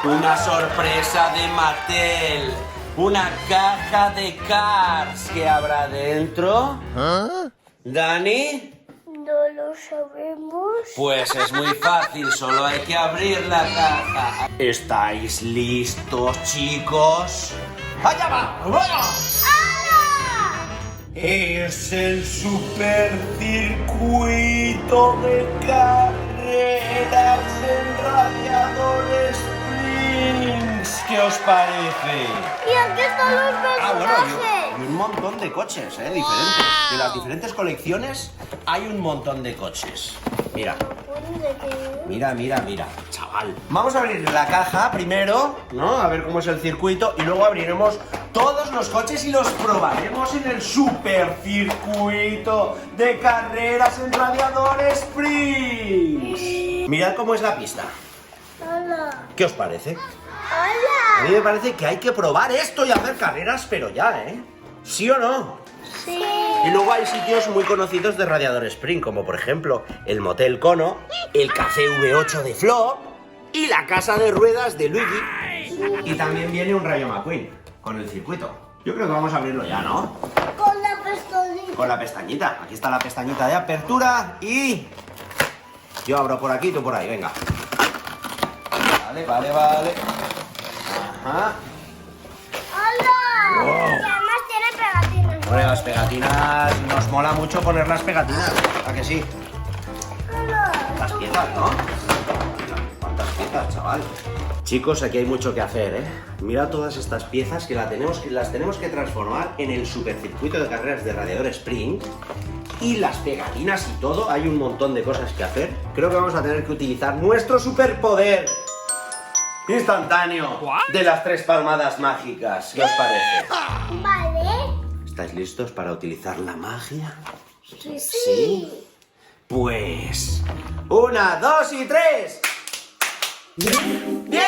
Una sorpresa de Mattel. Una caja de Cars. ¿Qué habrá dentro? ¿Dani? No lo sabemos. Pues es muy fácil, solo hay que abrir la caja. ¿Estáis listos, chicos? ¡Allá va! ¡Vamos! Es el supercircuito de carreras en Radiador Springs. ¿Qué os parece? Y aquí están los personajes. Y un montón de coches, diferentes. De las diferentes colecciones hay un montón de coches. Mira. Mira, chaval. Vamos a abrir la caja primero, ¿no? A ver cómo es el circuito y luego abriremos todos los coches y los probaremos en el supercircuito de carreras en Radiador Springs. Mirad cómo es la pista. Hola. ¿Qué os parece? Hola. A mí me parece que hay que probar esto y hacer carreras, pero ya, ¿eh? ¿Sí o no? Sí. Y luego hay sitios muy conocidos de Radiador Springs, como por ejemplo el Motel Cono, el Café V8 de Flo y la Casa de Ruedas de Luigi. Y también viene un Rayo McQueen con el circuito. Yo creo que vamos a abrirlo ya, ¿no? Con la pestañita. Con la pestañita. Aquí está la pestañita de apertura y... yo abro por aquí, tú por ahí, venga. Vale. Ajá. Hola. Wow. Y además tiene pegatinas. Hombre, las pegatinas, nos mola mucho poner las pegatinas, ¿a que sí? Hola. Las piezas, ¿no? ¿Cuántas piezas, chaval? Chicos, aquí hay mucho que hacer, ¿eh? Mira todas estas piezas que las tenemos que transformar en el supercircuito de carreras de Radiador Springs. Y las pegatinas y todo, hay un montón de cosas que hacer. Creo que vamos a tener que utilizar nuestro superpoder instantáneo de las 3 palmadas mágicas. ¿Qué os parece? Vale. ¿Estáis listos para utilizar la magia? Sí. Pues... 1, 2 y 3. ¡Bien!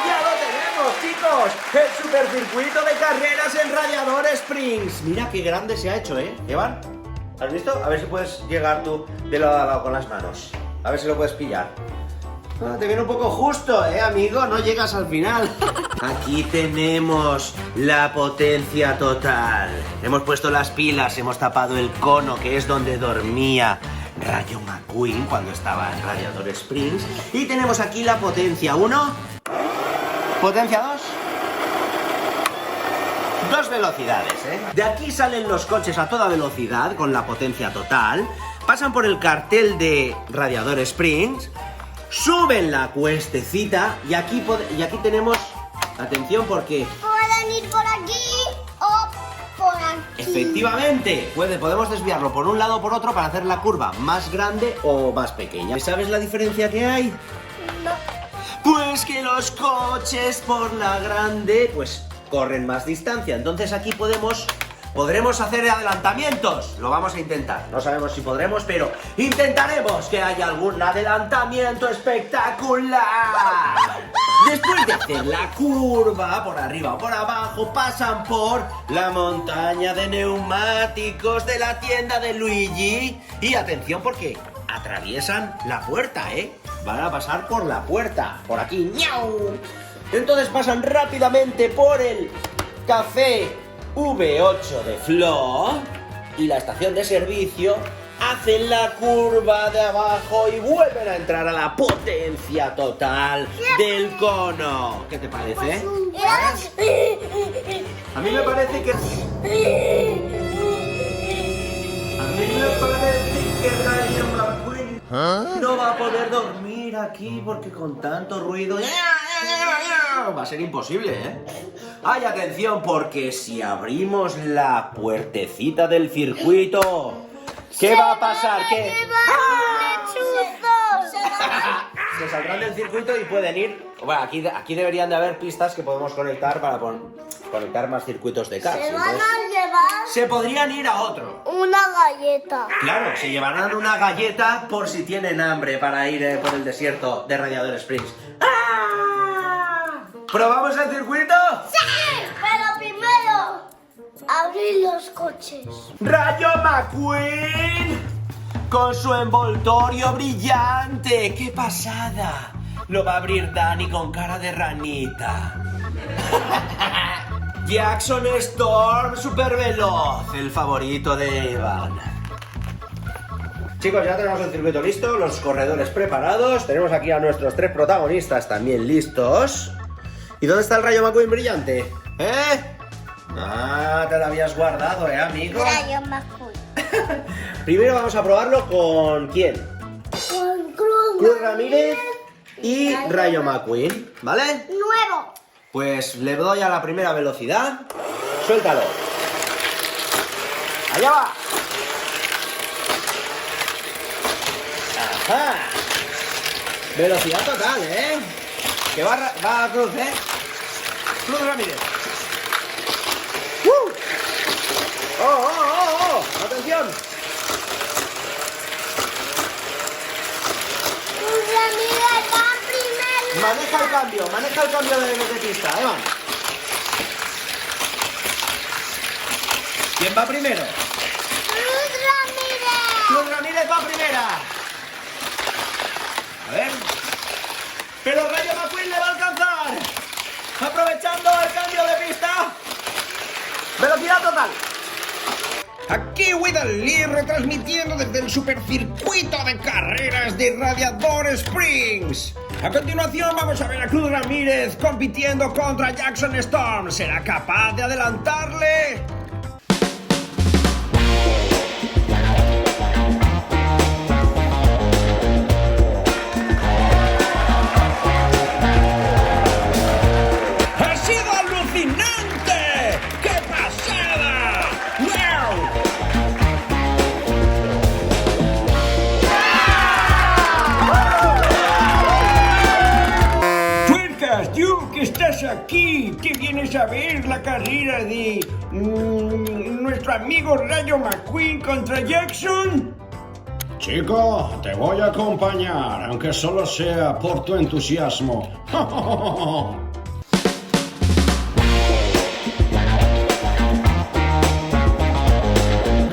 ¡Ya lo tenemos, chicos! El supercircuito de carreras en Radiador Springs. Mira qué grande se ha hecho, ¿eh? Evan, ¿has visto? A ver si puedes llegar tú de lado a lado con las manos. A ver si lo puedes pillar. Ah, te viene un poco justo, amigo? No llegas al final. Aquí tenemos la potencia total. Hemos puesto las pilas, hemos tapado el cono, que es donde dormía Rayo McQueen cuando estaba en Radiador Springs. Y tenemos aquí la potencia 1. Potencia 2. 2 velocidades, De aquí salen los coches a toda velocidad, con la potencia total. Pasan por el cartel de Radiador Springs. Suben la cuestecita y aquí tenemos, atención porque... Pueden ir por aquí o por aquí. Efectivamente, podemos desviarlo por un lado o por otro para hacer la curva más grande o más pequeña. ¿Y sabes la diferencia que hay? No. Pues que los coches por la grande, pues corren más distancia. Entonces aquí podremos ¿Podremos hacer adelantamientos? Lo vamos a intentar. No sabemos si podremos, pero intentaremos que haya algún adelantamiento espectacular. Después de hacer la curva, por arriba o por abajo, pasan por la montaña de neumáticos de la tienda de Luigi. Y atención porque atraviesan la puerta, Van a pasar por la puerta, por aquí. ¡Miau! Entonces pasan rápidamente por el café V8 de Flo y la estación de servicio, hacen la curva de abajo y vuelven a entrar a la potencia total del cono. ¿Qué te parece? A mí me parece que... Rayo McQueen no va a poder dormir aquí porque con tanto ruido va a ser imposible, ¡Ay, atención! Porque si abrimos la puertecita del circuito, ¿qué va a pasar? ¿Qué? Se saldrán del circuito y pueden ir... Bueno, aquí deberían de haber pistas que podemos conectar para conectar más circuitos de cars. Se van a llevar... Se podrían ir a otro. una galleta. Claro, se llevarán una galleta por si tienen hambre para ir por el desierto de Radiador Springs. ¡Ah! ¿Probamos el circuito? ¡Sí! Pero primero, abrir los coches. ¡Rayo McQueen! Con su envoltorio brillante. ¡Qué pasada! Lo va a abrir Dani con cara de ranita. Jackson Storm super veloz, el favorito de Evan. Chicos, ya tenemos el circuito listo, los corredores preparados. Tenemos aquí a nuestros 3 protagonistas también listos. ¿Y dónde está el Rayo McQueen brillante? Ah, te lo habías guardado, amigo. Rayo McQueen. Primero vamos a probarlo con ¿quién? Con Cruz Ramírez y Rayo McQueen, ¿vale? Nuevo. Pues le doy a la primera velocidad. Suéltalo. Allá va. Ajá. Velocidad total, ¿eh? Que va a Cruz, ¿eh? Cruz Ramírez. ¡Oh, oh, oh, oh! ¡Atención! Cruz Ramírez va primero. Maneja el cambio de pista, Evan. ¿Quién va primero? Cruz Ramírez. Cruz Ramírez va primera. A ver. Pero Rayo McQueen le va a alcanzar. Aprovechando el cambio de pista. Velocidad total. Aquí Widal retransmitiendo desde el supercircuito de carreras de Radiador Springs. A continuación vamos a ver a Cruz Ramírez compitiendo contra Jackson Storm. ¿Será capaz de adelantarle? ¡Ha sido alucinante! ¡Qué pasada! ¡Wow! Tuercas, tú que estás aquí, que vienes a ver la carrera de nuestro amigo Rayo McQueen contra Jackson. Chico, te voy a acompañar, aunque solo sea por tu entusiasmo.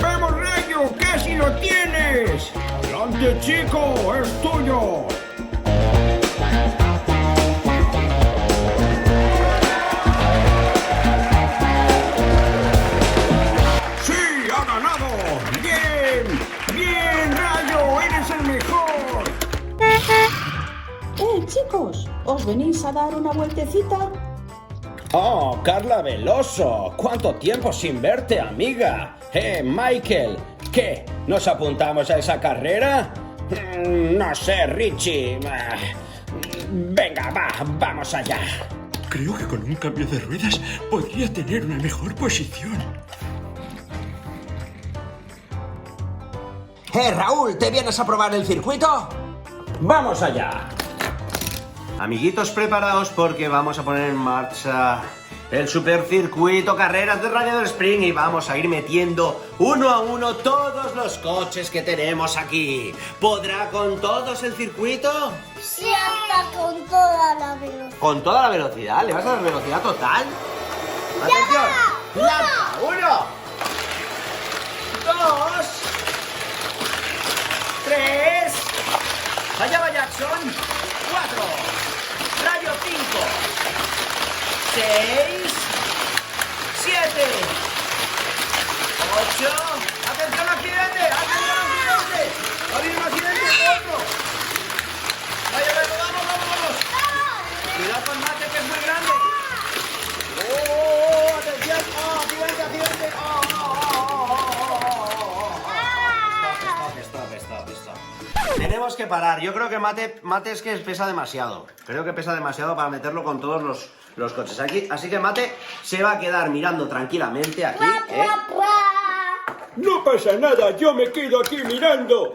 ¡Vamos, Rayo! ¡Casi lo tienes! ¡Adelante, chico! ¡Es tuyo! ¡Sí! ¡Ha ganado! ¡Bien! ¡Bien, Rayo! ¡Eres el mejor! Chicos, ¿os venís a dar una vueltecita? ¡Oh, Carla Veloso! ¿Cuánto tiempo sin verte, amiga? Michael, ¿qué? ¿Nos apuntamos a esa carrera? No sé, Richie. Venga, vamos allá. Creo que con un cambio de ruedas podría tener una mejor posición. Raúl, ¿te vienes a probar el circuito? ¡Vamos allá! Amiguitos, preparaos porque vamos a poner en marcha el supercircuito carreras de Radiador Spring y vamos a ir metiendo uno a uno todos los coches que tenemos aquí. ¿Podrá con todos el circuito? Sí, hasta con toda la velocidad. ¿Con toda la velocidad? ¿Le vas a dar velocidad total? ¡Atención! ¡Lanza! ¡1! ¡2! ¡3! ¡Allá va Jackson! ¡4! ¡Rayo 5! ¡6! ¡7! ¡8! ¡Atención, accidente! ¡Atención, accidente! ¡Ha habido un accidente! ¡Otro! ¡Vaya, vamos! ¡Cuidado con Mate, que es muy grande! ¡Oh! ¡Atención! ¡Oh! ¡Accidente! Stop. Tenemos que parar. Yo creo que Mate es que pesa demasiado. Creo que pesa demasiado para meterlo con todos los coches aquí. Así que Mate se va a quedar mirando tranquilamente aquí. No pasa nada, yo me quedo aquí mirando.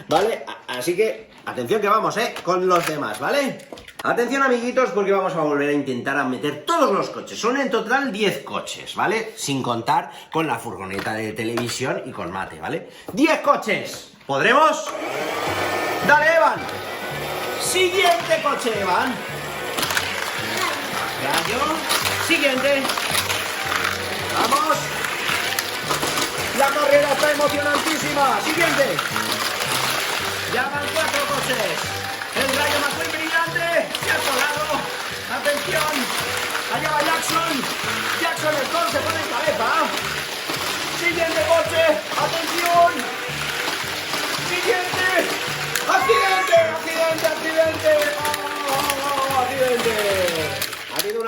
Vale, así que atención que vamos, con los demás, ¿vale? Atención, amiguitos, porque vamos a volver a intentar a meter todos los coches. Son en total 10 coches, ¿vale? Sin contar con la furgoneta de televisión y con Mate, ¿vale? ¡10 coches! ¿Podremos? ¡Dale, Evan! Siguiente coche, Evan. Rayo. Siguiente. ¡Vamos! La carrera está emocionantísima. Siguiente. Ya van 4 coches. El Rayo McQueen brillante.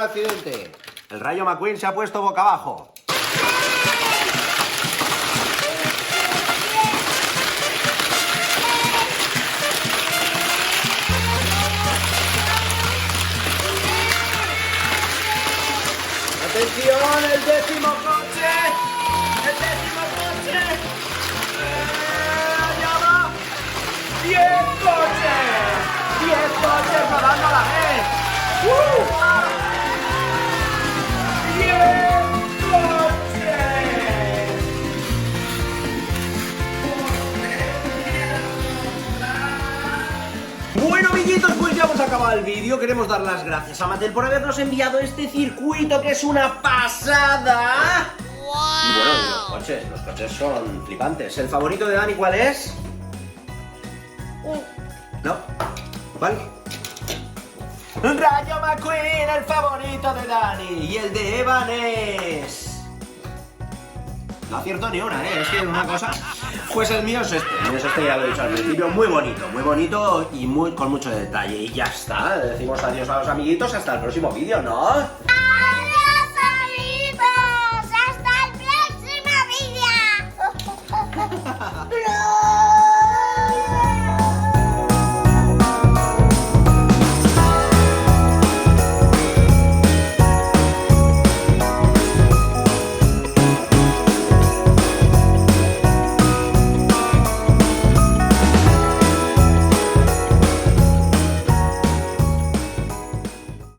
accidente. El Rayo McQueen se ha puesto boca abajo. ¡Atención! ¡El décimo coche! ¡El décimo coche! ¡Ya va! ¡10 coches! ¡10 coches rodando a la vez! ¡10 coches! Bueno, amiguitos, pues ya hemos acabado el vídeo. Queremos dar las gracias a Mattel por habernos enviado este circuito que es una pasada. Y bueno, y los coches son flipantes. ¿El favorito de Dani cuál es? ¿No? ¿Cuál? Rayo McQueen, el favorito de Dani. Y el de Evan es... No acierto ni una, es que una cosa... Pues el mío es este. El mío es este, ya lo he dicho al principio. Muy bonito y con mucho detalle. Y ya está. Decimos adiós a los amiguitos hasta el próximo vídeo, ¿no? ¡Adiós, amigos! ¡Hasta el próximo vídeo!